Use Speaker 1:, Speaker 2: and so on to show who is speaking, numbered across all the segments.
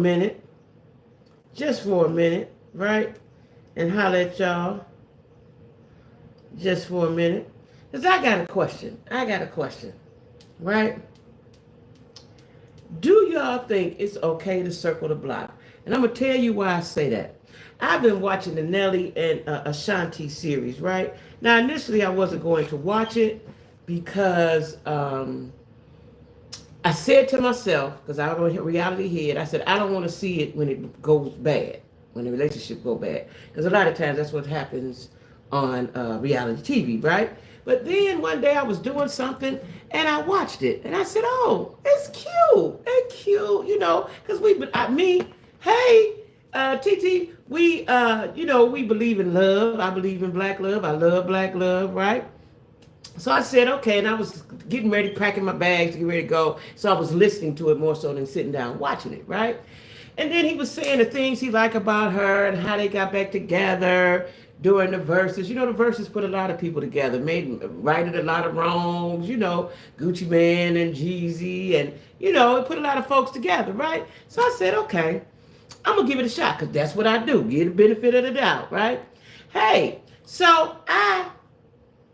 Speaker 1: minute, just for a minute, right? And holler at y'all just for a minute. Because I got a question. Right? Do y'all think it's okay to circle the block? And I'm going to tell you why I say that. I've been watching the Nelly and Ashanti series, right? Now, initially, I wasn't going to watch it because I said to myself, because I was a reality head, I said, I don't want to see it when it goes bad, when the relationship go bad. Because a lot of times that's what happens on reality TV, right? But then one day I was doing something and I watched it and I said, oh, it's cute. It's cute, because hey, TT, we believe in love. I believe in black love. I love black love, right? So I said, okay, and I was getting ready, packing my bags to get ready to go. So I was listening to it more so than sitting down watching it, right? And then he was saying the things he liked about her and how they got back together during the verses. The verses put a lot of people together, righted a lot of wrongs, Gucci Man and Jeezy, and, it put a lot of folks together, right? So I said, okay, I'm going to give it a shot because that's what I do, give the benefit of the doubt, right? Hey, so I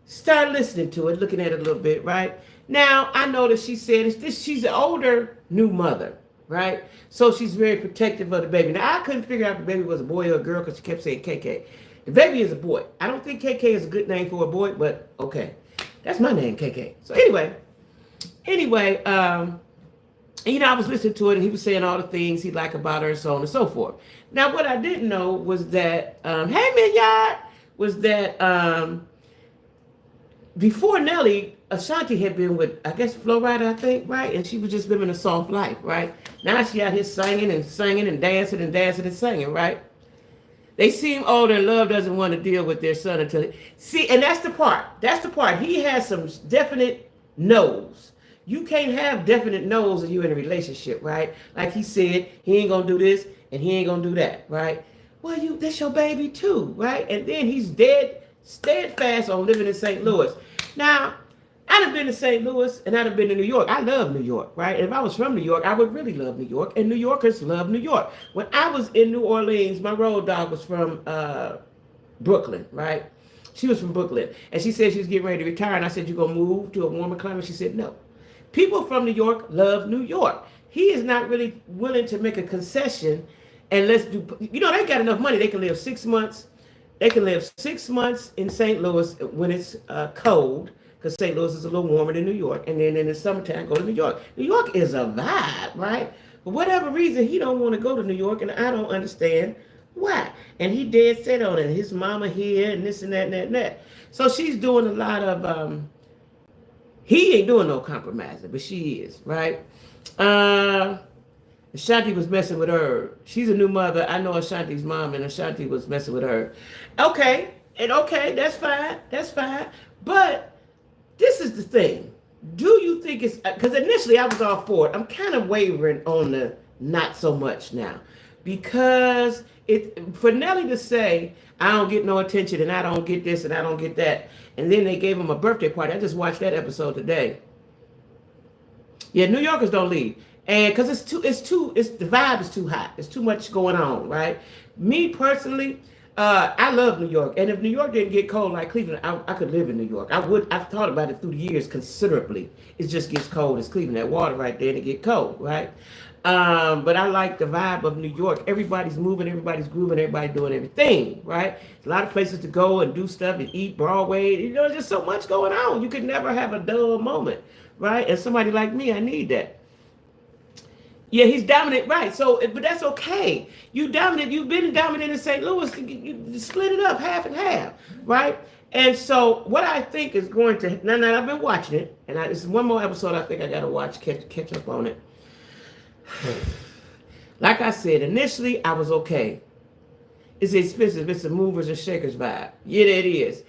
Speaker 1: started listening to it, looking at it a little bit, right? Now, I know that she said she's an older new mother, right? So she's very protective of the baby. Now, I couldn't figure out if the baby was a boy or a girl because she kept saying KK. The baby is a boy. I don't think KK is a good name for a boy, but okay. That's my name, KK. So anyway, I was listening to it and he was saying all the things he liked about her and so on and so forth. Now, what I didn't know was that, hey, Minyard, was that before Nelly, Ashanti had been with, I guess, Flo Rida, I think, right? And she was just living a soft life, right? Now she out here singing and dancing and singing, right? They seem older and love doesn't want to deal with their son until... See, and that's the part. He has some definite no's. You can't have definite no's if you're in a relationship, right? Like he said, he ain't going to do this and he ain't going to do that, right? Well, that's your baby too, right? And then he's steadfast on living in St. Louis. Now, I'd have been to St. Louis and I'd have been to New York. I love New York, right? And if I was from New York, I would really love New York. And New Yorkers love New York. When I was in New Orleans, my road dog was from Brooklyn, right? She was from Brooklyn. And she said she was getting ready to retire. And I said, you going to move to a warmer climate? She said, no. People from New York love New York. He is not really willing to make a concession. And let's do, they got enough money. They can live 6 months. They can live 6 months in St. Louis when it's cold, because St. Louis is a little warmer than New York. And then in the summertime, go to New York. New York is a vibe, right? For whatever reason, he don't want to go to New York, and I don't understand why. And he dead set on it. His mama here, and this and that and that and that. So she's doing a lot of, he ain't doing no compromising, but she is, right? Ashanti was messing with her. She's a new mother. I know Ashanti's mom, and Ashanti was messing with her. Okay, that's fine. But this is the thing. Do you think it's... Because initially I was all for it. I'm kind of wavering on the not so much now. Because for Nelly to say, I don't get no attention, and I don't get this, and I don't get that, and then they gave him a birthday party. I just watched that episode today. Yeah, New Yorkers don't leave. And because the vibe is too hot. It's too much going on, right? Me personally, I love New York. And if New York didn't get cold like Cleveland, I could live in New York. I've thought about it through the years considerably. It just gets cold. It's Cleveland. That water right there, and it get cold, right? But I like the vibe of New York. Everybody's moving, everybody's grooving, everybody doing everything, right? A lot of places to go and do stuff and eat, Broadway. There's just so much going on. You could never have a dull moment, right? And somebody like me, I need that. Yeah, he's dominant, right? So, but that's okay. You've been dominant in St. Louis. You split it up half and half, right? And so, what I think is going to now I've been watching it, and this is one more episode I think I got to watch, catch up on it. Like I said, initially I was okay. It's expensive. It's a movers and shakers vibe. Yeah, it is.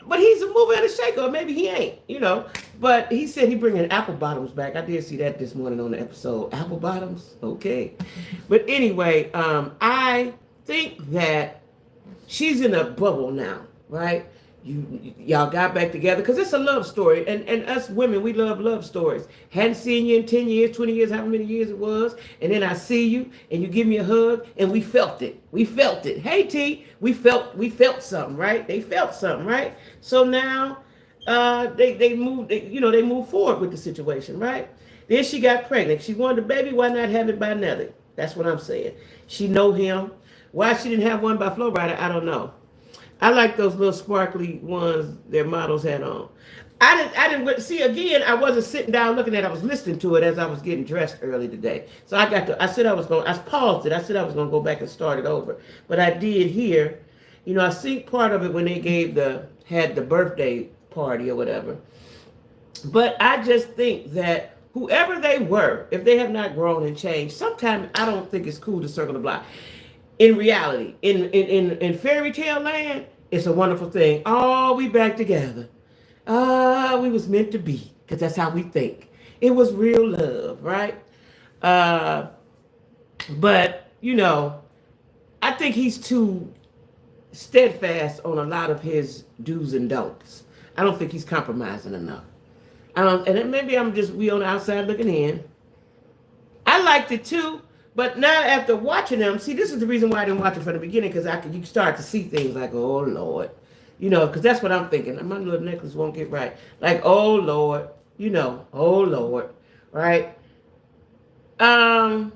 Speaker 1: But he's a mover and a shaker, or maybe he ain't, But he said he bringing apple bottoms back. I did see that this morning on the episode. Apple bottoms? Okay. But anyway, I think that she's in a bubble now, right? Y'all got back together because it's a love story, and us women, we love stories. Hadn't seen you in 10 years, 20 years, however many years it was, and then I see you and you give me a hug and we felt it. Hey T, we felt something, right? They felt something, right? So now they moved, they moved forward with the situation, right? Then she got pregnant. She wanted a baby. Why not have it by Nelly? That's what I'm saying. She know him. Why she didn't have one by Flo Rida, I don't know. I like those little sparkly ones their models had on. I didn't see again. I wasn't sitting down looking at it. I was listening to it as I was getting dressed early today. So I said I paused it. I said I was going to go back and start it over. But I did hear, I seen part of it when they had the birthday party or whatever. But I just think that whoever they were, if they have not grown and changed, sometimes I don't think it's cool to circle the block. In reality, in fairy tale land, it's a wonderful thing. Oh, we back together. We was meant to be, because that's how we think. It was real love, right? But, I think he's too steadfast on a lot of his do's and don'ts. I don't think he's compromising enough. And maybe we on the outside looking in. I liked it too. But now after watching them, see, this is the reason why I didn't watch it from the beginning, because you start to see things like, oh, Lord. Because that's what I'm thinking. My little necklace won't get right. Like, oh, Lord. Oh, Lord. Right? I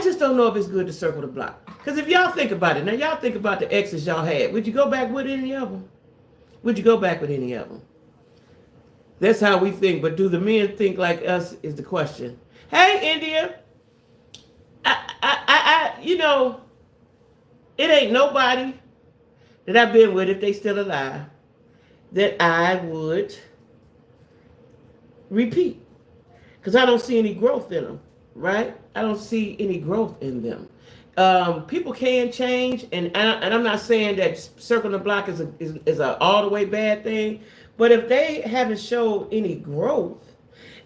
Speaker 1: just don't know if it's good to circle the block. Because if y'all think about it, now y'all think about the exes y'all had. Would you go back with any of them? Would you go back with any of them? That's how we think. But do the men think like us is the question. Hey, India. It ain't nobody that I've been with, if they still alive, that I would repeat. Because I don't see any growth in them, right? I don't see any growth in them. People can change, and I'm not saying that circling the block is a all the way bad thing, but if they haven't showed any growth,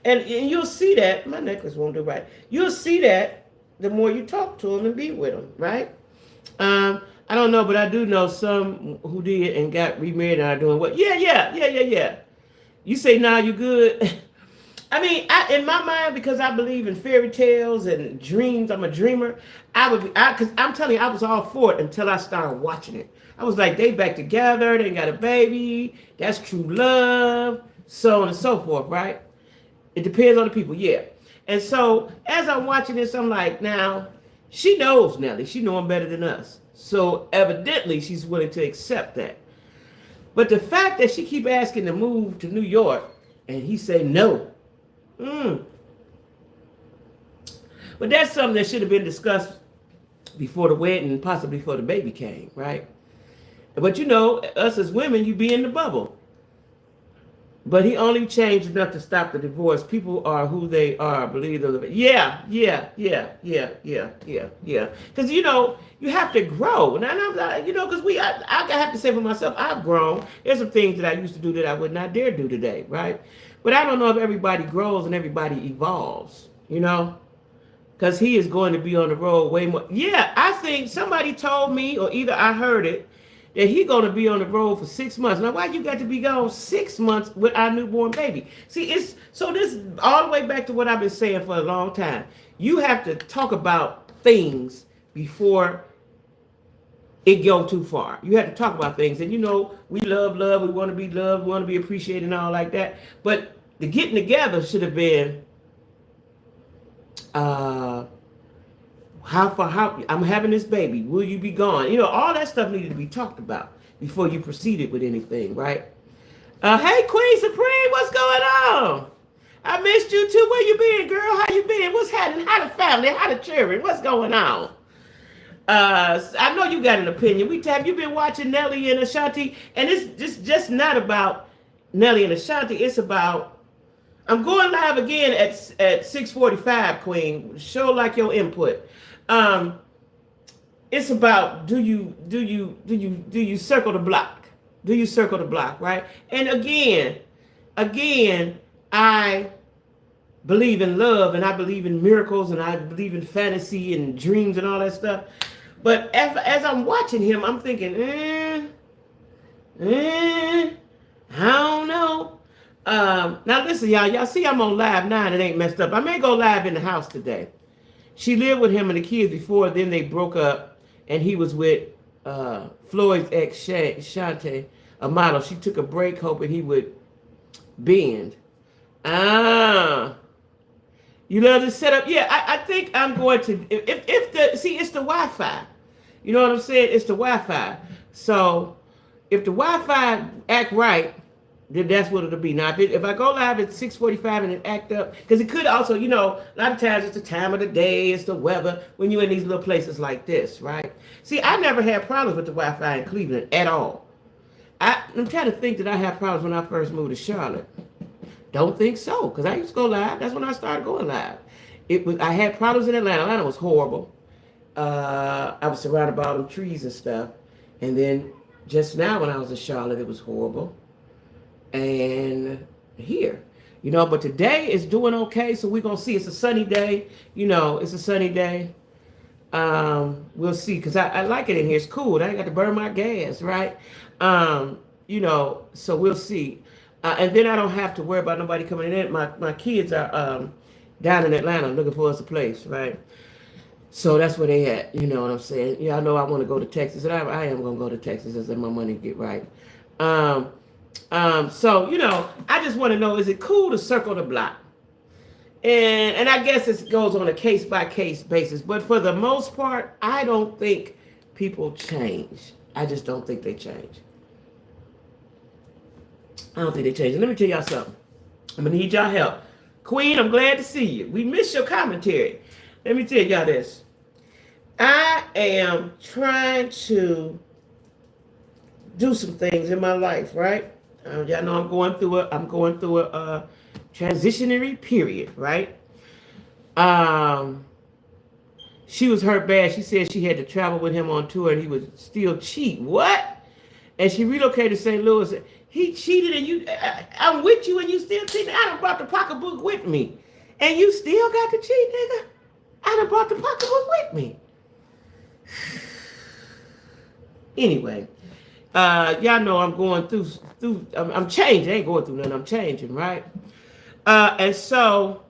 Speaker 1: and you'll see that, my necklace won't do right. You'll see that the more you talk to them and be with them, right? I don't know, but I do know some who did and got remarried and are doing what? Yeah. You say, nah, you good. I mean, in my mind, because I believe in fairy tales and dreams, I'm a dreamer. Because I'm telling you, I was all for it until I started watching it. I was like, they back together, they got a baby, that's true love, so on and so forth, right? It depends on the people, yeah. And so as I'm watching this, I'm like, now, she knows Nelly. She know him better than us. So evidently, she's willing to accept that. But the fact that she keep asking to move to New York, and he say no. But that's something that should have been discussed before the wedding and possibly before the baby came, right? But us as women, you be in the bubble. But he only changed enough to stop the divorce. People are who they are, believe it or not. Yeah. Because, you have to grow. And I'm like, because I have to say for myself, I've grown. There's some things that I used to do that I would not dare do today, right? But I don't know if everybody grows and everybody evolves, because he is going to be on the road way more. Yeah, I think somebody told me, or either I heard it, that he's going to be on the road for 6 months. Now, why you got to be gone 6 months with our newborn baby? See, this is all the way back to what I've been saying for a long time. You have to talk about things before it go too far. You have to talk about things. And, we love, we want to be loved, we want to be appreciated and all like that. But the getting together should have been, how I'm having this baby. Will you be gone? All that stuff needed to be talked about before you proceeded with anything, right? Hey, Queen Supreme, what's going on? I missed you too. Where you been, girl? How you been? What's happening? How the family? How the children? What's going on? I know you got an opinion. Have you been watching Nelly and Ashanti? And it's just not about Nelly and Ashanti. It's about, I'm going live again at 6:45, Queen. Show like your input. It's about do you circle the block? Do you circle the block, right? And again, I believe in love and I believe in miracles and I believe in fantasy and dreams and all that stuff. But as I'm watching him, I'm thinking, Eh, I don't know. Now listen, y'all. Y'all see I'm on live now and it ain't messed up. I may go live in the house today. She lived with him and the kids before. Then they broke up, and he was with Floyd's ex, Shante, a model. She took a break, hoping he would bend. Ah, you love to set up. Yeah, I think I'm going to. If the see, it's the Wi-Fi. You know what I'm saying? It's the Wi-Fi. So if the Wi-Fi act right, then that's what it'll be. Now, if I go live at 6:45 and it act up, because it could also, a lot of times it's the time of the day, it's the weather when you're in these little places like this, right? See, I never had problems with the Wi-Fi in Cleveland at all. I'm trying to think that I had problems when I first moved to Charlotte. Don't think so, because I used to go live. That's when I started going live. I had problems in Atlanta. Atlanta was horrible. I was surrounded by all them trees and stuff. And then just now when I was in Charlotte, it was horrible. And here, but today is doing okay. So we're going to see. It's a sunny day. It's a sunny day. We'll see, because I like it in here. It's cool. I ain't got to burn my gas, right? So we'll see. And then I don't have to worry about nobody coming in. My kids are down in Atlanta looking for us a place, right? So that's where they at. You know what I'm saying? Yeah, I know I want to go to Texas, and I am going to go to Texas as my money get right. So I just want to know: is it cool to circle the block? And I guess it goes on a case by case basis, but for the most part, I don't think people change. I just don't think they change. I don't think they change. And let me tell y'all something. I'm gonna need y'all help. Queen, I'm glad to see you. We missed your commentary. Let me tell y'all this. I am trying to do some things in my life, right? Y'all know I'm going through a transitionary period, right? She was hurt bad. She said she had to travel with him on tour and he would still cheat. What? And she relocated to St. Louis. He cheated and I'm with you and you still cheating. I done brought the pocketbook with me. And you still got to cheat, nigga? I done brought the pocketbook with me. Anyway, y'all know I'm going through I'm changing. I ain't going through nothing. I'm changing, right? And so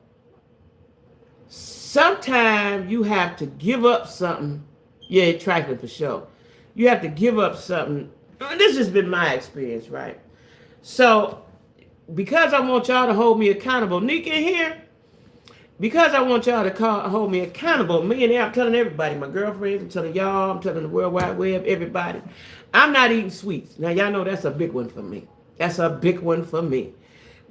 Speaker 1: sometimes you have to give up something. Yeah, it's trifling for sure. You have to give up something. This has been my experience, right? So because I want y'all to hold me accountable, Nick in here, because I want y'all to hold me accountable, I'm telling everybody, my girlfriends, I'm telling y'all, I'm telling the World Wide Web, everybody, I'm not eating sweets. Now, y'all know that's a big one for me. That's a big one for me.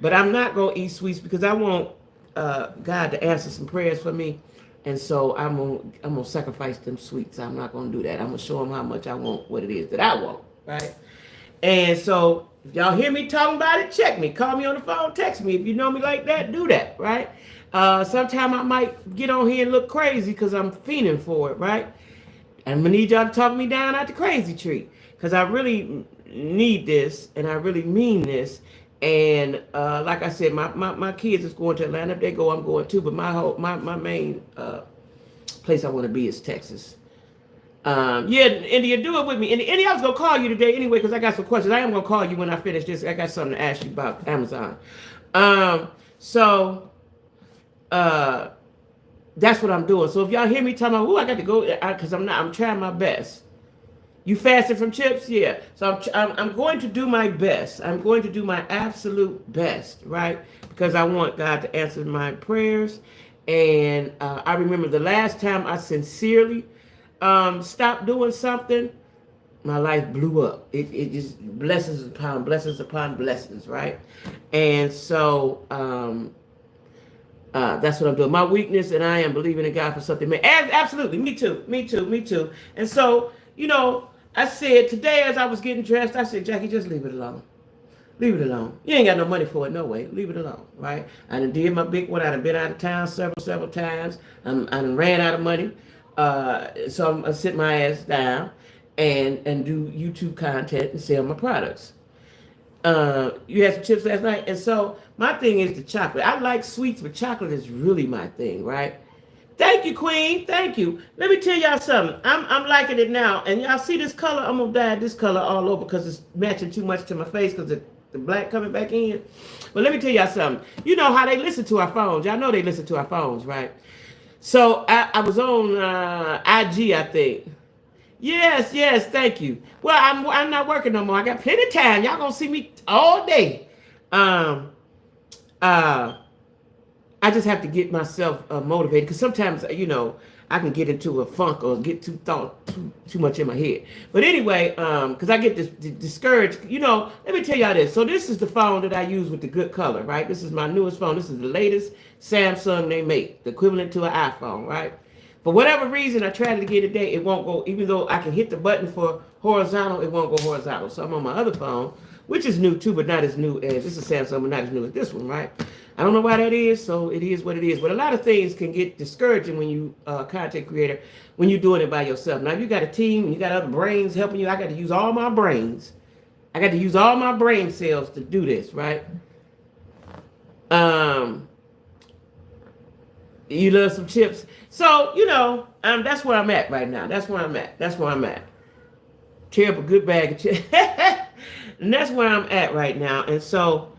Speaker 1: But I'm not going to eat sweets because I want God to answer some prayers for me. And so I'm gonna sacrifice them sweets. I'm not going to do that. I'm going to show them how much I want what it is that I want, right? And so if y'all hear me talking about it, check me. Call me on the phone, text me. If you know me like that, do that, right? Sometime I might get on here and look crazy because I'm fiending for it, right? I'm going to need y'all to talk me down out the crazy tree because I really need this and I really mean this. And like I said, my kids is going to Atlanta. If they go, I'm going too. But my main place I want to be is Texas. Yeah, India, do it with me. India, I was going to call you today anyway because I got some questions. I am going to call you when I finish this. I got something to ask you about Amazon. So that's what I'm doing. So if y'all hear me talking about, I got to go because I'm trying my best. You fasted from chips? Yeah. So I'm going to do my best. I'm going to do my absolute best, right? Because I want God to answer my prayers. And I remember the last time I sincerely stopped doing something, my life blew up. It just blessings upon blessings, right? And so that's what I'm doing. My weakness, and I am believing in God for something. Absolutely. Me too. And so, I said today as I was getting dressed, I said, JacQuie, just leave it alone. Leave it alone. You ain't got no money for it, no way. Leave it alone, right? I done did my big one. I done been out of town several times. I done ran out of money. So I'm going to sit my ass down and do YouTube content and sell my products. You had some chips last night. And so my thing is the chocolate. I like sweets, but chocolate is really my thing, right? Thank you, Queen. Thank you. Let me tell y'all something. I'm liking it now, and y'all see this color. I'm gonna dye this color all over because it's matching too much to my face because the black coming back in. But let me tell y'all something. You know how they listen to our phones. Y'all know they listen to our phones, right? So I was on IG, I think. Yes, yes, thank you. Well, I'm not working no more. I got plenty of time. Y'all gonna see me all day. Um, uh, I just have to get myself motivated because sometimes, I can get into a funk or get too much in my head. But anyway, because I get discouraged, let me tell y'all this. So this is the phone that I use with the good color, right? This is my newest phone. This is the latest Samsung they make, the equivalent to an iPhone, right? For whatever reason, I tried it again today. It won't go, even though I can hit the button for horizontal, it won't go horizontal. So I'm on my other phone, which is new too, but not as new as, this is Samsung, but not as new as this one, right? I don't know why that is, so it is what it is. But a lot of things can get discouraging when you content creator, when you're doing it by yourself. Now, if you got a team, you got other brains helping you, I got to use all my brains. I got to use all my brain cells to do this, right? You love some chips. So, that's where I'm at right now. That's where I'm at. Tear up a good bag of chips. And that's where I'm at right now. And so,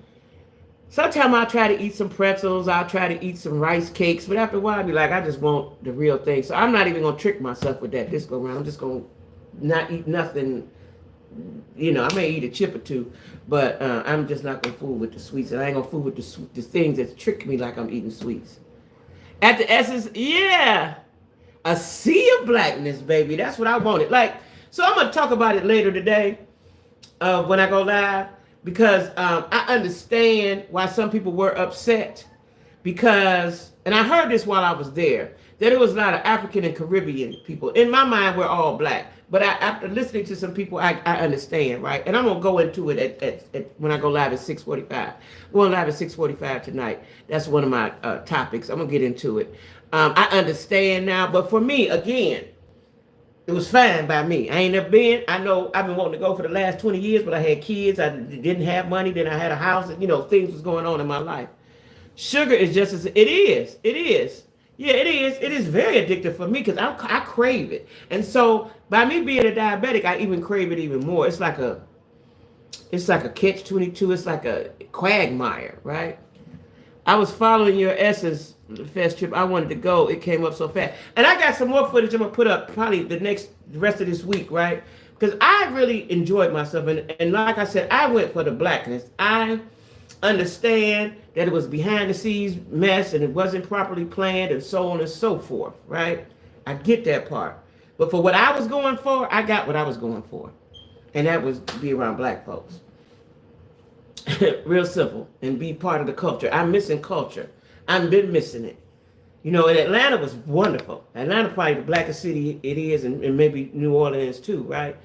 Speaker 1: sometimes I'll try to eat some pretzels. I'll try to eat some rice cakes. But after a while, I'll be like, I just want the real thing. So I'm not even going to trick myself with that this go around. I'm just going to not eat nothing. I may eat a chip or two. But I'm just not going to fool with the sweets. And I ain't going to fool with the things that trick me like I'm eating sweets. At the essence, yeah. A sea of blackness, baby. That's what I wanted. So I'm going to talk about it later today when I go live. Because I understand why some people were upset because, and I heard this while I was there, that it was a lot of African and Caribbean people. In my mind, we're all black. But after listening to some people, I understand, right? And I'm going to go into it at when I go live at 6:45. Going live at 6:45 tonight. That's one of my topics. I'm going to get into it. I understand now. But for me, again, it was fine by me. I ain't never been. I know I've been wanting to go for the last 20 years, but I had kids. I didn't have money. Then I had a house. And, things was going on in my life. Sugar is just as, it is. It is. Yeah, it is. It is very addictive for me because I crave it. And so by me being a diabetic, I even crave it even more. It's like a catch-22. It's like a quagmire, right? I was following your Essence Fest trip. I wanted to go. It came up so fast. And I got some more footage I'm going to put up probably the rest of this week, right? Because I really enjoyed myself. And like I said, I went for the blackness. I understand that it was behind the scenes mess and it wasn't properly planned and so on and so forth, right? I get that part. But for what I was going for, I got what I was going for. And that was to be around black folks. Real simple. And be part of the culture. I'm missing culture. I've been missing it. And Atlanta was wonderful. Atlanta probably the blackest city it is, and maybe New Orleans too, right?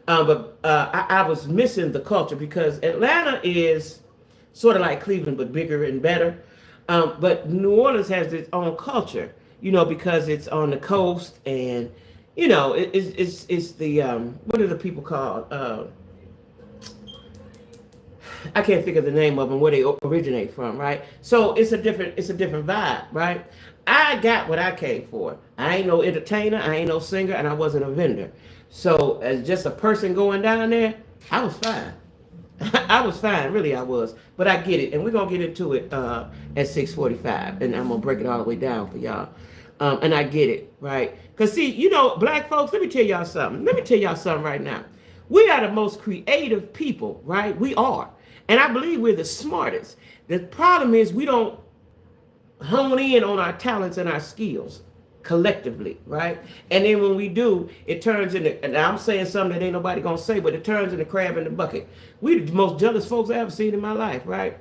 Speaker 1: But I was missing the culture because Atlanta is sort of like Cleveland, but bigger and better. But New Orleans has its own culture, because it's on the coast, and it's the what are the people called? I can't think of the name of them, where they originate from, right? So it's a different vibe, right? I got what I came for. I ain't no entertainer, I ain't no singer, and I wasn't a vendor. So as just a person going down there, I was fine. I was fine, really I was. But I get it, and we're going to get into it at 6:45, and I'm going to break it all the way down for y'all. And I get it, right? Because see, black folks, let me tell y'all something. Let me tell y'all something right now. We are the most creative people, right? We are. And I believe we're the smartest. The problem is we don't hone in on our talents and our skills collectively, right? And then when we do, it turns into, and I'm saying something that ain't nobody gonna say, but it turns into crab in the bucket. We the most jealous folks I ever seen in my life, right?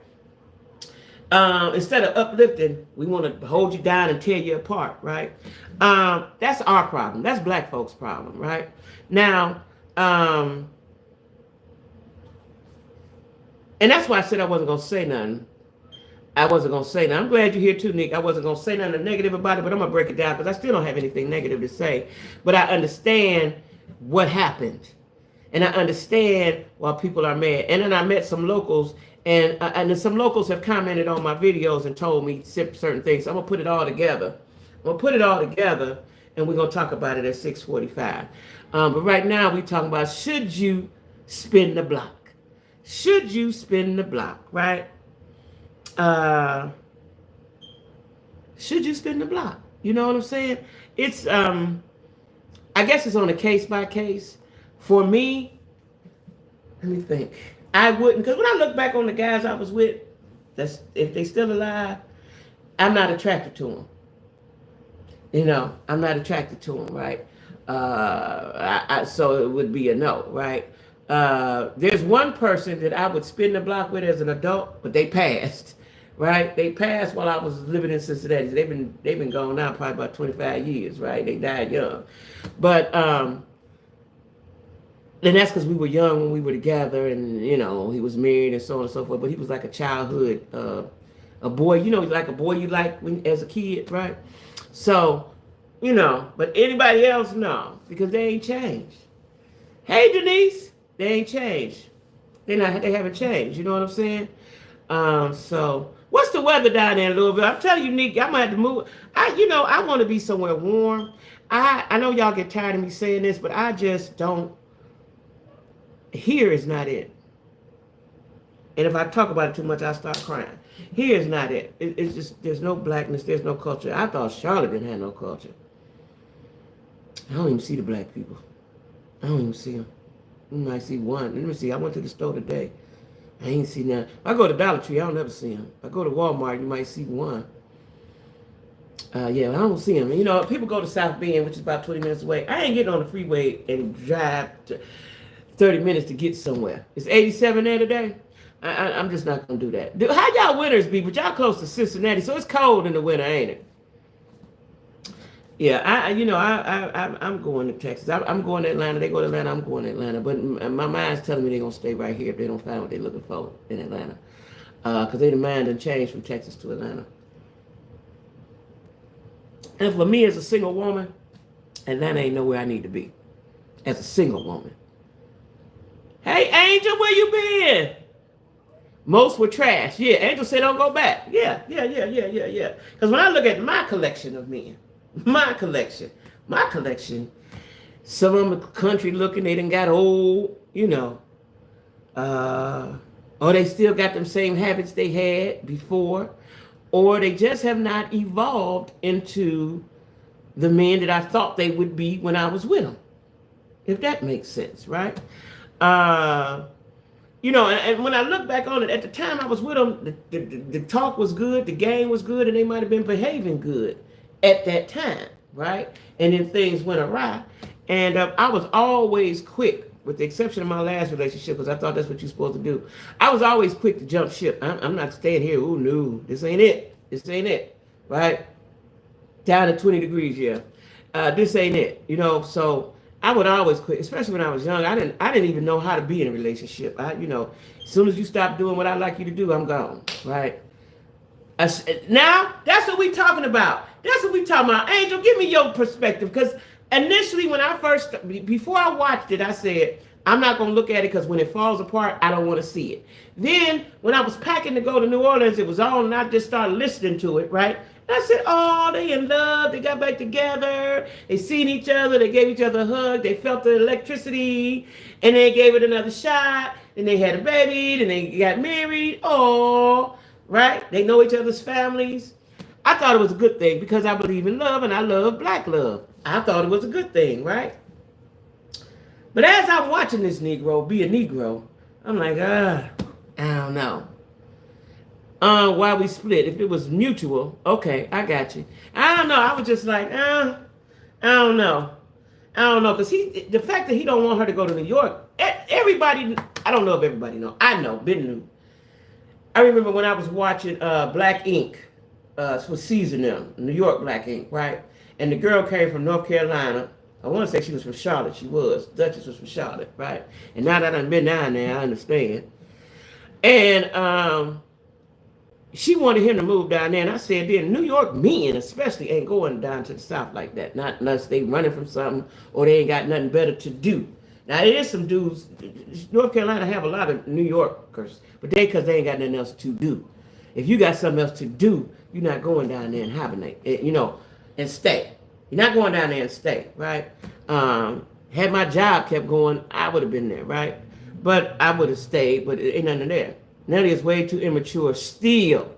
Speaker 1: Instead of uplifting, we want to hold you down and tear you apart, right? That's our problem. That's black folks' problem, right? Now, and that's why I said I wasn't going to say nothing. I'm glad you're here too, Nick. I wasn't going to say nothing negative about it, but I'm going to break it down because I still don't have anything negative to say. But I understand what happened. And I understand why people are mad. And then I met some locals, and some locals have commented on my videos and told me certain things. So I'm going to put it all together We'll put it all together, and we're gonna talk about it at 6:45. But right now, we're talking about should you spin the block? Should you spin the block? Right? Uh, should you spin the block? You know what I'm saying? It's I guess it's on a case by case. For me, let me think. I wouldn't, because when I look back on the guys I was with, that's if they still alive, I'm not attracted to them. You know, I'm not attracted to them, right? So it would be a no, right? There's one person that I would spin the block with as an adult, but they passed, right? They passed while I was living in Cincinnati. They've been gone now probably about 25 years, right? They died young, but and that's because we were young when we were together, and you know he was married and so on and so forth. But he was like a childhood, a boy. You know, like a boy you like when as a kid, right? So, you know, but anybody else, no, because they ain't changed. Hey, Denise, they ain't changed. They haven't changed. You know what I'm saying? So what's the weather down there in Louisville? I'm telling you, Nick, I might have to move. I want to be somewhere warm. I know y'all get tired of me saying this, but I just don't. Here is not it. And if I talk about it too much, I start crying. Here is not it. It's just, there's no blackness, there's no culture. I thought Charlotte didn't have no culture. I don't even see the black people. I don't even see them. You might see one. Let me see. I went to the store today. I ain't see none. If I go to Dollar Tree, I don't ever see them. If I go to Walmart, you might see one. Yeah, I don't see them. You know, people go to South Bend, which is about 20 minutes away. I ain't getting on the freeway and drive 30 minutes to get somewhere. It's 87 there today. I'm just not gonna do that. How y'all winters be? But y'all close to Cincinnati, so it's cold in the winter, ain't it? Yeah, I'm going to Texas. I'm going to Atlanta. They go to Atlanta. I'm going to Atlanta. But my mind's telling me they're gonna stay right here if they don't find what they're looking for in Atlanta, because they demand and change from Texas to Atlanta. And for me as a single woman, Atlanta ain't nowhere I need to be. As a single woman. Hey, Angel, where you been? Most were trash. Yeah, Angel said don't go back. Yeah. Because when I look at my collection of men, my collection, some of them are country looking, they done got old, you know. Or they still got them same habits they had before. Or they just have not evolved into the men that I thought they would be when I was with them. If that makes sense, right? And when I look back on it, at the time I was with them, the talk was good, the game was good, and they might have been behaving good at that time, right? And then things went awry. And I was always quick, with the exception of my last relationship, because I thought that's what you're supposed to do. I was always quick to jump ship. I'm not staying here. Oh, no, this ain't it, right? Down to 20 degrees, yeah. This ain't it, so I would always quit, especially when I was young. I didn't even know how to be in a relationship. As soon as you stop doing what I like you to do, I'm gone, right? Now, that's what we talking about. That's what we talking about. Angel, give me your perspective, because initially before I watched it, I said, I'm not going to look at it because when it falls apart, I don't want to see it. Then, when I was packing to go to New Orleans, it was on, and I just started listening to it, right? And I said, oh, they in love. They got back together. They seen each other. They gave each other a hug. They felt the electricity, and they gave it another shot. And they had a baby. Then they got married. Oh, right? They know each other's families. I thought it was a good thing because I believe in love, and I love black love. I thought it was a good thing, right? But as I'm watching this Negro be a Negro, I'm like, I don't know. Why we split? If it was mutual, okay, I got you. I don't know. I was just like, I don't know. Because the fact that he don't want her to go to New York, everybody, I don't know if everybody know. I know, Ben knew. I remember when I was watching Black Ink, with Season them, New York Black Ink, right? And the girl came from North Carolina. I want to say she was from Charlotte. She was. Duchess was from Charlotte, right? And now that I've been down there, I understand. And she wanted him to move down there. And I said, then New York men especially ain't going down to the South like that. Not unless they running from something or they ain't got nothing better to do. Now, there is some dudes. North Carolina have a lot of New Yorkers, but because they ain't got nothing else to do. If you got something else to do, you're not going down there and hibernate. and stay. You're not going down there and stay, right? Had my job kept going, I would have been there, right? But I would have stayed, but it ain't nothing there. Nelly is way too immature still.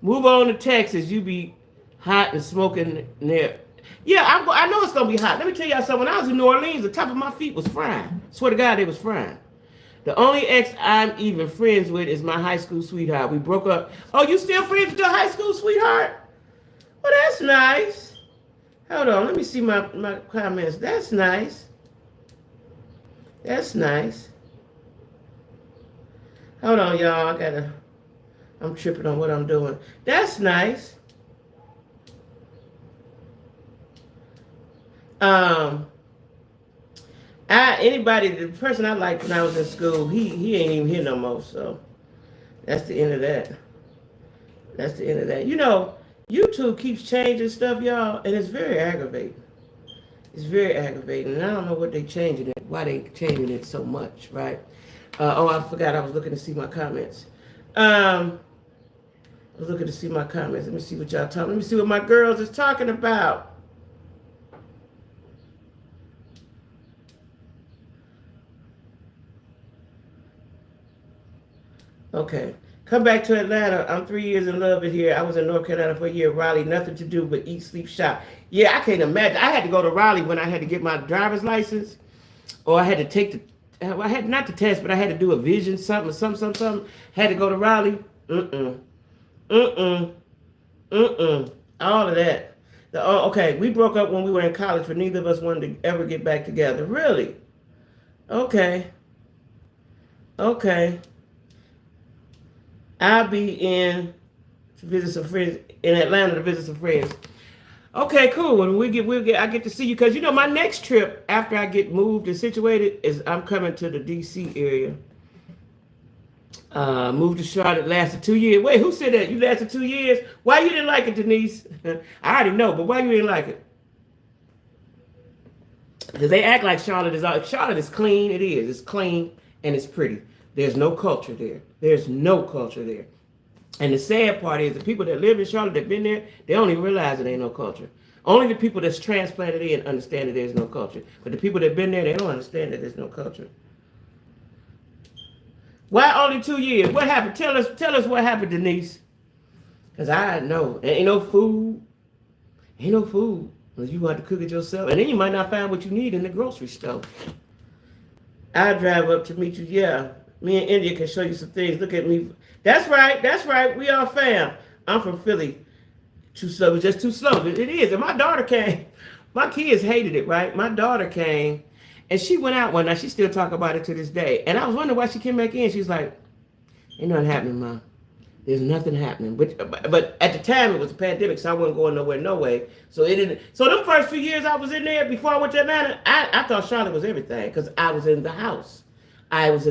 Speaker 1: Move on to Texas, you be hot and smoking there. Yeah, I know it's gonna be hot. Let me tell y'all something. When I was in New Orleans, the top of my feet was frying. Swear to God, they was frying. The only ex I'm even friends with is my high school sweetheart. We broke up. Oh, you still friends with your high school sweetheart? Well, that's nice. Hold on, let me see my comments. That's nice. That's nice. Hold on, y'all. I'm tripping on what I'm doing. That's nice. The person I liked when I was in school, he ain't even here no more. So that's the end of that. That's the end of that. You know, YouTube keeps changing stuff, y'all, and it's very aggravating. It's very aggravating, and I don't know what they changing it, why they changing it so much, right? I forgot I was looking to see my comments. I was looking to see my comments. Let me see what y'all talking. Let me see what my girls is talking about. Okay. Come back to Atlanta. I'm 3 years in love with here. I was in North Carolina for a year. Raleigh, nothing to do but eat, sleep, shop. Yeah, I can't imagine. I had to go to Raleigh when I had to get my driver's license, or I had to take I had not the test, but I had to do a vision, something. Had to go to Raleigh. All of that. Okay, we broke up when we were in college, but neither of us wanted to ever get back together. Really? Okay. I'll be in to visit some friends in Atlanta to visit some friends. Okay, cool. When I get to see you, because you know my next trip after I get moved and situated is I'm coming to the DC area. Moved to Charlotte, lasted 2 years. Wait, who said that? You lasted 2 years? Why you didn't like it, Denise? I already know, but why you didn't like it? Because they act like Charlotte is clean. It is. It's clean and it's pretty. There's no culture there. And the sad part is the people that live in Charlotte that been there, they don't even realize there ain't no culture. Only the people that's transplanted in understand that there's no culture. But the people that been there, they don't understand that there's no culture. Why only 2 years? What happened? Tell us what happened, Denise. Because I know. Ain't no food. You have to cook it yourself. And then you might not find what you need in the grocery store. I'll drive up to meet you. Yeah. Me and India can show you some things. Look at me. That's right. We are fam. I'm from Philly. Too slow. It's just too slow. It is. And my daughter came. My kids hated it, right? My daughter came, and she went out one night. She still talk about it to this day. And I was wondering why she came back in. She's like, ain't nothing happening, Mom. There's nothing happening. But at the time, it was a pandemic, so I wasn't going nowhere, no way. So it didn't. So them first few years I was in there before I went to Atlanta, I thought Charlotte was everything because I was in the house. And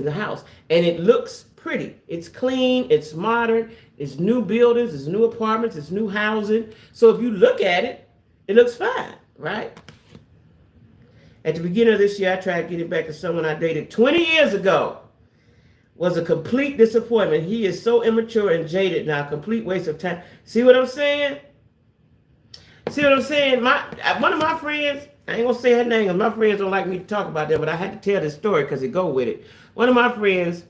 Speaker 1: it looks pretty. It's clean. It's modern. It's new buildings. It's new apartments. It's new housing. So if you look at it, it looks fine, right? At the beginning of this year, I tried getting back to someone I dated 20 years ago. Was a complete disappointment. He is so immature and jaded now. Complete waste of time. See what I'm saying? One of my friends, I ain't gonna say her name because my friends don't like me to talk about that, but I had to tell this story because it go with it. One of my friends,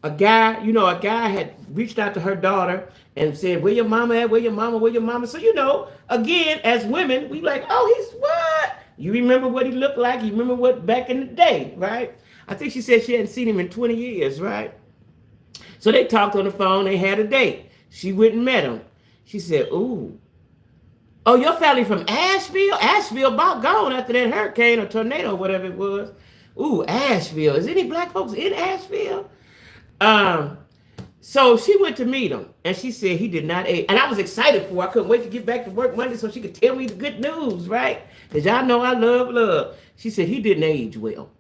Speaker 1: a guy had reached out to her daughter and said, where your mama at? Where your mama? So, again, as women, we like, oh, he's what? You remember what he looked like? You remember what back in the day, right? I think she said she hadn't seen him in 20 years, right? So they talked on the phone. They had a date. She went and met him. She said, ooh. Oh, your family from Asheville? Asheville about gone after that hurricane or tornado, whatever it was. Ooh, Asheville. Is any black folks in Asheville? So she went to meet him, and she said he did not age. And I was excited for her. I couldn't wait to get back to work Monday so she could tell me the good news, right? Because y'all know I love. She said he didn't age well.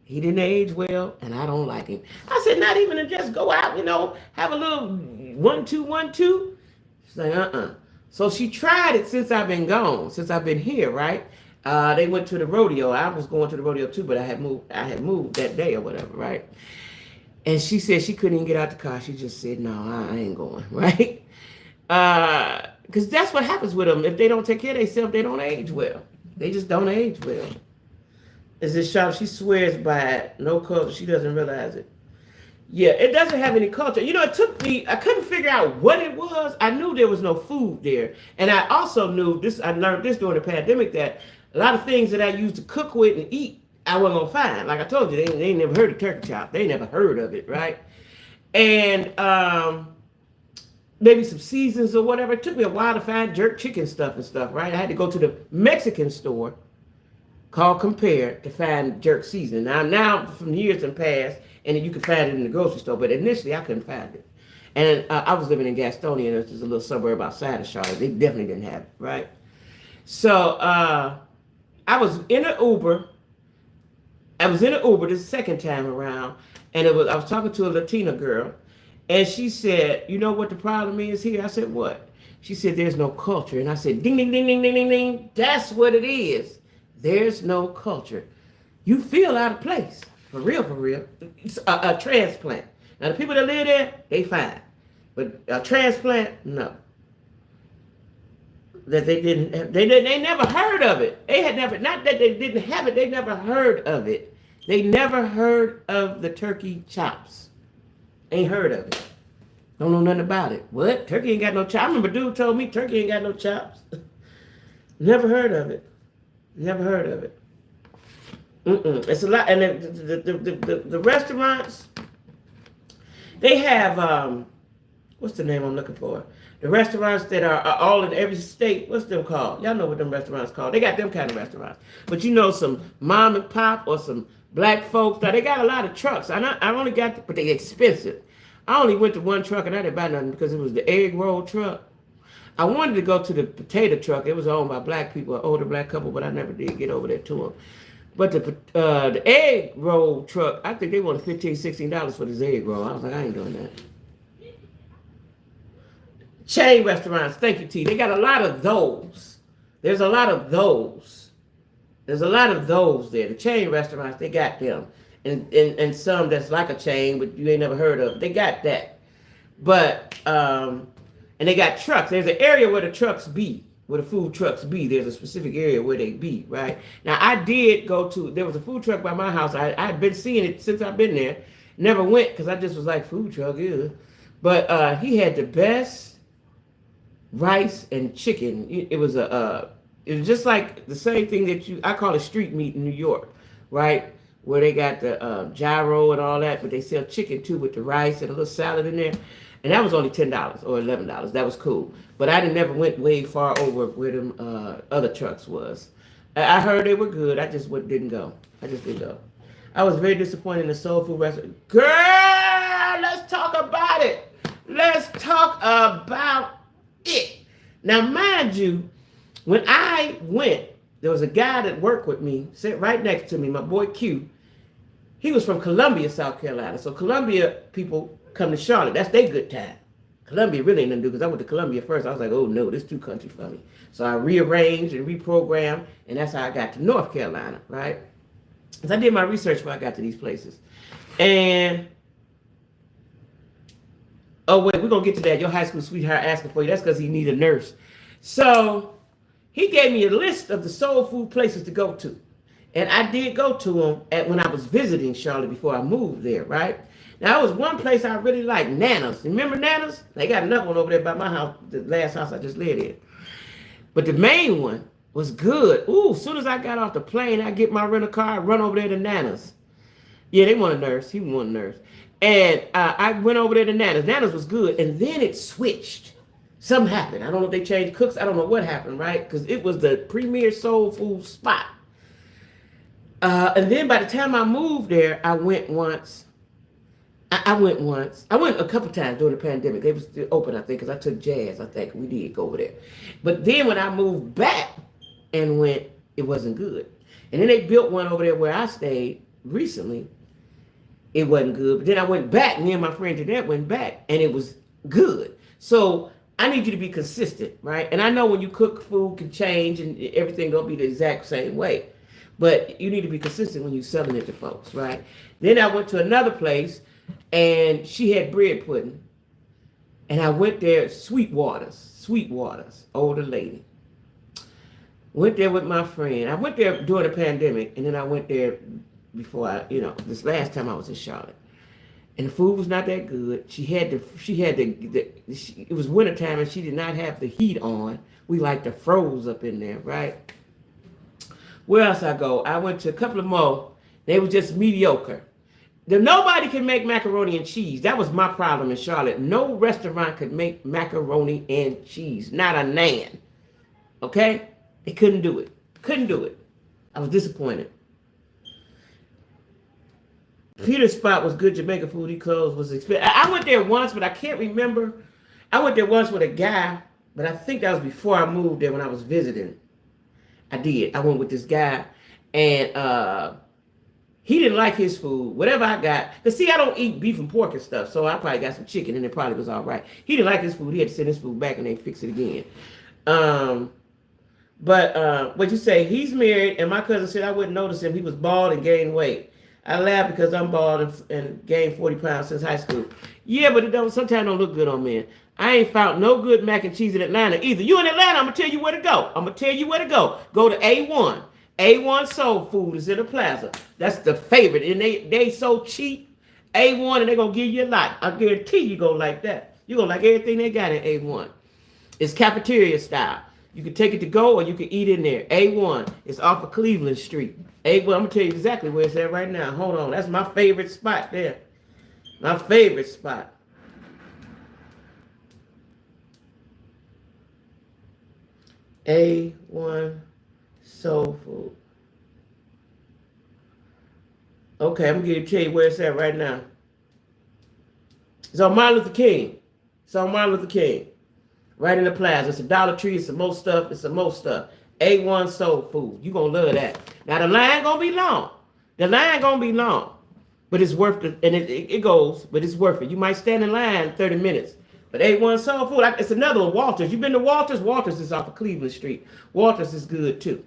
Speaker 1: And I don't like him. I said, not even to just go out, have a little 1-2-1-2. She's like, So she tried it since I've been gone, since I've been here, right? They went to the rodeo. I was going to the rodeo too, but I had moved that day or whatever, right? And she said she couldn't even get out the car. She just said, no, I ain't going, right? Because that's what happens with them. If they don't take care of themselves, they don't age well. They just don't age well. Is this shop? She swears by it. No culture. She doesn't realize it. Yeah, it doesn't have any culture. It took me, I couldn't figure out what it was. I knew there was no food there. And I also knew this, I learned this during the pandemic, that a lot of things that I used to cook with and eat, I wasn't going to find. Like I told you, they ain't never heard of turkey chop. They never heard of it, right? And maybe some seasons or whatever. It took me a while to find jerk chicken stuff and stuff, right? I had to go to the Mexican store called Compare to find jerk seasoning. Now from years and past, and you can find it in the grocery store, but initially I couldn't find it. And I was living in Gastonia, which is a little suburb outside of Charlotte. They definitely didn't have it, right? So I was in an Uber. This second time around, and I was talking to a Latina girl, and she said, "You know what the problem is here?" I said, "What?" She said, "There's no culture." And I said, "Ding, ding, ding, ding, ding, ding, ding. That's what it is. There's no culture. You feel out of place. For real, for real. It's a transplant. Now, the people that live there, they fine. But a transplant, no. That they never heard of it. They had never, not that they didn't have it, they never heard of it. They never heard of the turkey chops. Ain't heard of it. Don't know nothing about it. What? Turkey ain't got no chops. I remember a dude told me turkey ain't got no chops. Never heard of it. Never heard of it. It's a lot, and the restaurants, they have what's the name I'm looking for? The restaurants that are all in every state. What's them called? Y'all know what them restaurants called. They got them kind of restaurants. But some mom and pop or some black folks. Now they got a lot of trucks. I only got, but they expensive. I only went to one truck and I didn't buy nothing because it was the egg roll truck. I wanted to go to the potato truck. It was owned by black people, an older black couple, but I never did get over there to them. But the egg roll truck, I think they wanted $15, $16 for this egg roll. I was like, I ain't doing that. Chain restaurants, thank you, T. They got a lot of those. There's a lot of those. There's a lot of those there. The chain restaurants, they got them. And some that's like a chain, but you ain't never heard of. They got that. But, and they got trucks. There's an area where the trucks be. Where the food trucks be. There's a specific area where they be, right? Now, I did go to, there was a food truck by my house. I'd been seeing it since I've been there. Never went because I just was like, food truck, ew. But he had the best rice and chicken. It was just like the same thing that I call it street meat in New York, right? Where they got the gyro and all that, but they sell chicken too with the rice and a little salad in there. And that was only $10 or $11. That was cool. But I never went way far over where them other trucks was. I heard they were good. I just didn't go. I just didn't go. I was very disappointed in the soul food restaurant. Girl, let's talk about it. Let's talk about it. Now, mind you, when I went, there was a guy that worked with me, sat right next to me, my boy Q. He was from Columbia, South Carolina. So Columbia people come to Charlotte. That's their good time. Columbia really ain't nothing to do because I went to Columbia first. I was like, oh no, this is too country for me. So I rearranged and reprogrammed, and that's how I got to North Carolina, right? Because I did my research before I got to these places. And, oh wait, we're going to get to that. Your high school sweetheart asking for you. That's because he needed a nurse. So he gave me a list of the soul food places to go to. And I did go to them when I was visiting Charlotte before I moved there, right? Now, there was one place I really liked, Nana's. Remember Nana's? They got another one over there by my house, the last house I just lived in. But the main one was good. Ooh, as soon as I got off the plane, I get my rental car, run over there to Nana's. Yeah, they want a nurse. He want a nurse. And I went over there to Nana's. Nana's was good. And then it switched. Something happened. I don't know if they changed cooks. I don't know what happened, right? Because it was the premier soul food spot. And then by the time I moved there, I went once. I went once. I went a couple times during the pandemic. They was still open, I think, because I took jazz. I think we did go over there. But then when I moved back and went, it wasn't good. And then they built one over there where I stayed recently. It wasn't good. But then I went back. Me and my friend Jeanette went back, and it was good. So I need you to be consistent, right? And I know when you cook, food can change, and everything don't be the exact same way. But you need to be consistent when you're selling it to folks, right? Then I went to another place, and she had bread pudding. And I went there, Sweetwaters, older lady. Went there with my friend. I went there during the pandemic, and then I went there before this last time I was in Charlotte. And the food was not that good. It was wintertime and she did not have the heat on. We like to froze up in there, right? Where else I go? I went to a couple of more. They were just mediocre. Nobody can make macaroni and cheese. That was my problem in Charlotte. No restaurant could make macaroni and cheese. Not a nan. Okay? They couldn't do it. Couldn't do it. I was disappointed. Peter's spot was good Jamaican food. He closed, was expensive. I went there once, but I can't remember. I went there once with a guy, but I think that was before I moved there when I was visiting. I did. I went with this guy, and he didn't like his food. Whatever I got, because see, I don't eat beef and pork and stuff, so I probably got some chicken, and it probably was all right. He didn't like his food. He had to send his food back, and they fix it again. But what you say? He's married, and my cousin said I wouldn't notice him. He was bald and gained weight. I laugh because I'm bald and gained 40 pounds since high school. Yeah, but it sometimes don't look good on men. I ain't found no good mac and cheese in Atlanta either. You in Atlanta, I'm going to tell you where to go. I'm going to tell you where to go. Go to A1. A1 Soul Food is in the plaza. That's the favorite. And they so cheap. A1, and they're going to give you a lot. I guarantee you going to like that. You're going to like everything they got in A1. It's cafeteria style. You can take it to go or you can eat in there. A1 is off of Cleveland Street. A1, I'm going to tell you exactly where it's at right now. Hold on. That's my favorite spot there. My favorite spot. A1 Soul Food. Okay, I'm going to tell you where it's at right now. It's on Martin Luther King. It's on Martin Luther King. Right in the plaza. It's a Dollar Tree. It's some more stuff. It's some more stuff. A1 Soul Food. You're going to love that. Now, the line going to be long. The line going to be long. But it's worth it. And it goes, but it's worth it. You might stand in line 30 minutes. But A1 Soul Food, it's another one, Walters. You been to Walters? Walters is off of Cleveland Street. Walters is good, too.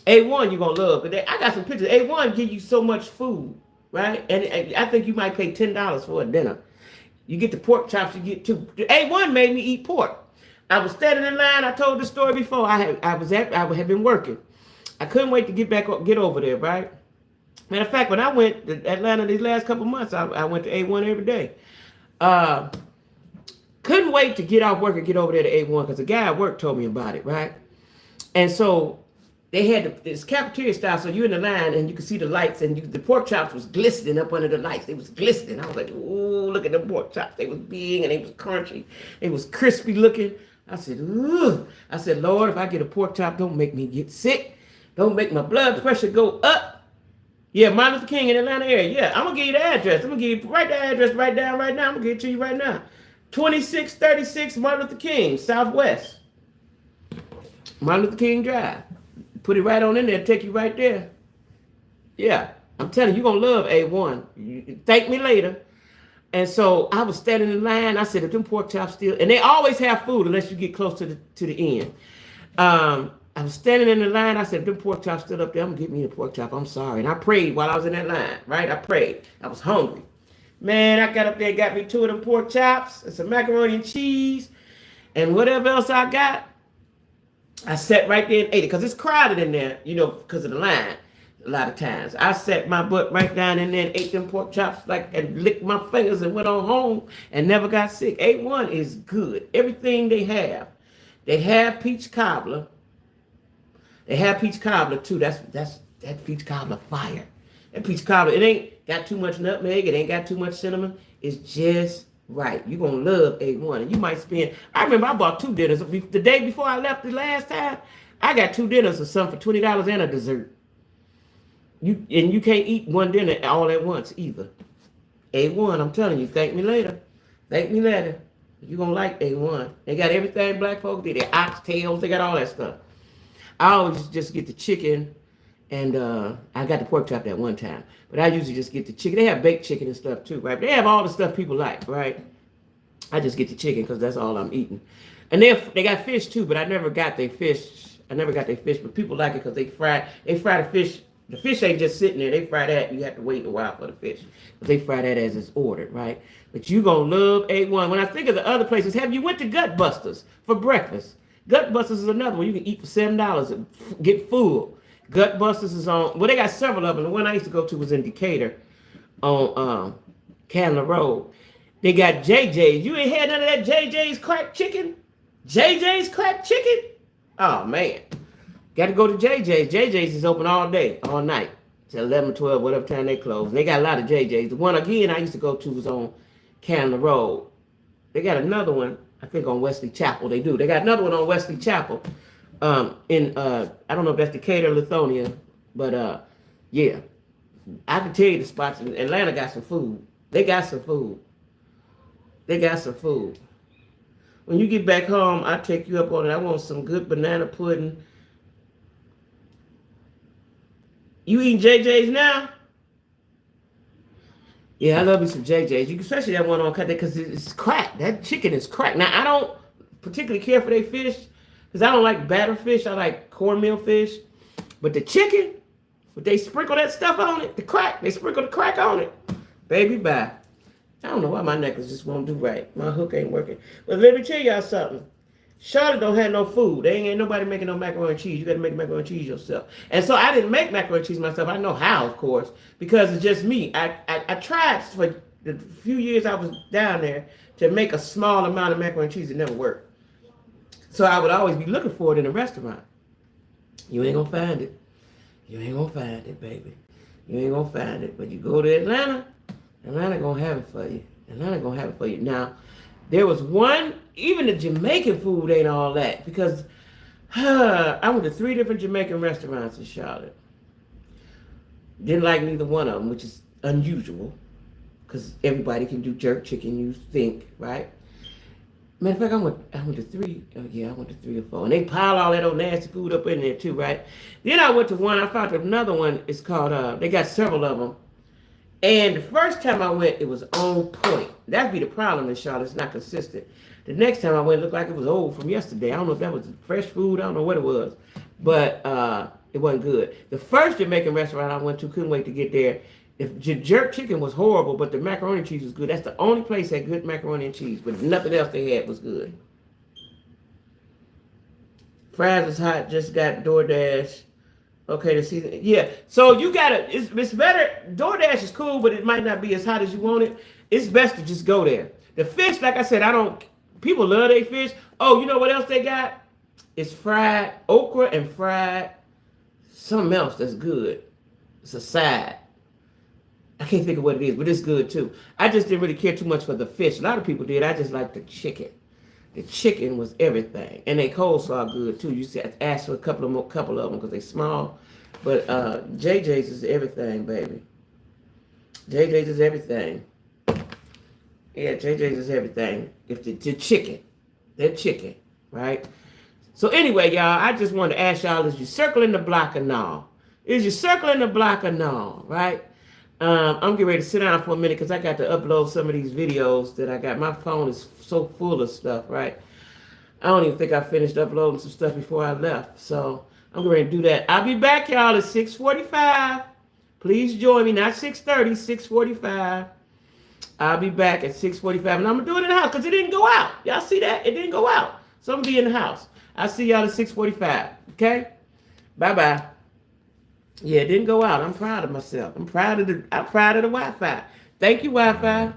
Speaker 1: A1 you're going to love. But I got some pictures. A1 give you so much food, right? And I think you might pay $10 for a dinner. You get the pork chops, you get two. A1 made me eat pork. I was standing in line. I told the story before. I had been working. I couldn't wait to get over there, right? Matter of fact, when I went to Atlanta these last couple months, I went to A1 every day. Couldn't wait to get off work and get over there to A1 because the guy at work told me about it, right? And so they had this cafeteria style, so you're in the line and you could see the lights, and the pork chops was glistening up under the lights. They was glistening. I was like, ooh, look at the pork chops. They was big and they was crunchy. They was crispy looking. I said, ooh. I said, Lord, if I get a pork chop, don't make me get sick. Don't make my blood pressure go up. Yeah, Martin Luther King in Atlanta area. Yeah, I'm going to give you the address. I'm going to give you the address right down right now. I'm going to give it to you right now. 2636 Martin Luther King, Southwest. Martin Luther King Drive. Put it right on in there. Take you right there. Yeah, I'm telling you, you're going to love A1. You thank me later. And so I was standing in line. I said, if them pork chops still, and they always have food unless you get close to the end. I was standing in the line. I said, if them pork chops still up there, I'm going to get me a pork chop. I'm sorry. And I prayed while I was in that line, right? I prayed. I was hungry. Man, I got up there and got me 2 of them pork chops and some macaroni and cheese and whatever else I got. I sat right there and ate it because it's crowded in there, because of the line. A lot of times I sat my butt right down in there and ate them pork chops and licked my fingers and went on home and never got sick. A1 is good. Everything they have peach cobbler. They have peach cobbler too. That's that peach cobbler fire. That peach cobbler, it ain't got too much nutmeg. It ain't got too much cinnamon. It's just right. You're going to love A1. And you might spend, I remember I bought 2 dinners. The day before I left the last time, I got 2 dinners or something for $20 and a dessert. You can't eat 1 dinner all at once either. A1, I'm telling you, thank me later. Thank me later. You're going to like A1. They got everything black folks did. They oxtails, they got all that stuff. I always just get the chicken, and I got the pork chop that one time. But I usually just get the chicken. They have baked chicken and stuff too, right? They have all the stuff people like, right? I just get the chicken because that's all I'm eating. And they got fish too, but I never got their fish. But people like it because they fry the fish The fish ain't just sitting there. They fry that. You have to wait a while for the fish. But they fry that as it's ordered, right? But you gonna love A1. When I think of the other places, have you went to Gut Busters for breakfast? Gut Busters is another one. You can eat for $7 and get full. Gut Busters is on. Well, they got several of them. The one I used to go to was in Decatur on Candler Road. They got JJ's. You ain't had none of that JJ's crack chicken? JJ's crack chicken? Oh, man. Got to go to JJ's. JJ's is open all day, all night. Till 11, 12, whatever time they close. And they got a lot of JJ's. The one, again, I used to go to was on Candler Road. They got another one, I think, on Wesley Chapel. They do. They got another one on Wesley Chapel. I don't know if that's Decatur or Lithonia, but yeah. I can tell you the spots. In Atlanta got some food. They got some food. They got some food. When you get back home, I'll take you up on it. I want some good banana pudding. You eating JJ's now? Yeah, I love me some JJ's. You especially that one on cut because it's cracked. That chicken is cracked. Now I don't particularly care for their fish because I don't like batter fish. I like cornmeal fish. But the chicken, but they sprinkle that stuff on it. The crack, they sprinkle the crack on it. Baby, bye. I don't know why my necklace just won't do right. My hook ain't working. But let me tell y'all something. Charlotte don't have no food. They ain't nobody making no macaroni and cheese. You got to make macaroni and cheese yourself. And so I didn't make macaroni and cheese myself. I know how, of course, because it's just me. I tried for the few years I was down there to make a small amount of macaroni and cheese. It never worked. So I would always be looking for it in a restaurant. You ain't going to find it. You ain't going to find it, baby. You ain't going to find it. But you go to Atlanta, Atlanta going to have it for you. Atlanta going to have it for you. Now, there was one, even the Jamaican food ain't all that because I went to 3 different Jamaican restaurants in Charlotte. Didn't like neither one of them, which is unusual because everybody can do jerk chicken, you think, right? Matter of fact, I went to 3. Oh, yeah, I went to 3 or 4. And they pile all that old nasty food up in there too, right? Then I went to one, I found another one, it's called, they got several of them. And the first time I went, it was on point. That'd be the problem in Charlotte. It's not consistent. The next time I went, it looked like it was old from yesterday. I don't know if that was fresh food. I don't know what it was. But it wasn't good. The first Jamaican restaurant I went to, couldn't wait to get there. If jerk chicken was horrible, but the macaroni and cheese was good. That's the only place that had good macaroni and cheese. But nothing else they had was good. Fries was hot. Just got DoorDash. Okay, the season. Yeah. So you gotta, it's better. DoorDash is cool, but it might not be as hot as you want it. It's best to just go there. The fish, like I said, people love their fish. Oh, you know what else they got? It's fried okra and fried something else that's good. It's a side. I can't think of what it is, but it's good too. I just didn't really care too much for the fish. A lot of people did. I just liked the chicken. The chicken was everything, and they coleslaw good too. You said ask for a couple of them because they small, but JJ's is everything, baby. JJ's is everything. Yeah, JJ's is everything. If the chicken, they're chicken, right? So anyway, y'all, I just wanted to ask y'all: is you circling the block or no? Is you circling the block or no? Right? I'm getting ready to sit down for a minute because I got to upload some of these videos that I got. My phone is so full of stuff, right? I don't even think I finished uploading some stuff before I left. So I'm going to do that. I'll be back, y'all, at 6:45. Please join me. Not 6:30, 6:45. I'll be back at 6:45. And I'm going to do it in the house because it didn't go out. Y'all see that? It didn't go out. So I'm going to be in the house. I'll see y'all at 6:45. Okay? Bye-bye. Yeah, it didn't go out. I'm proud of myself. I'm proud of the Wi-Fi. Thank you, Wi-Fi.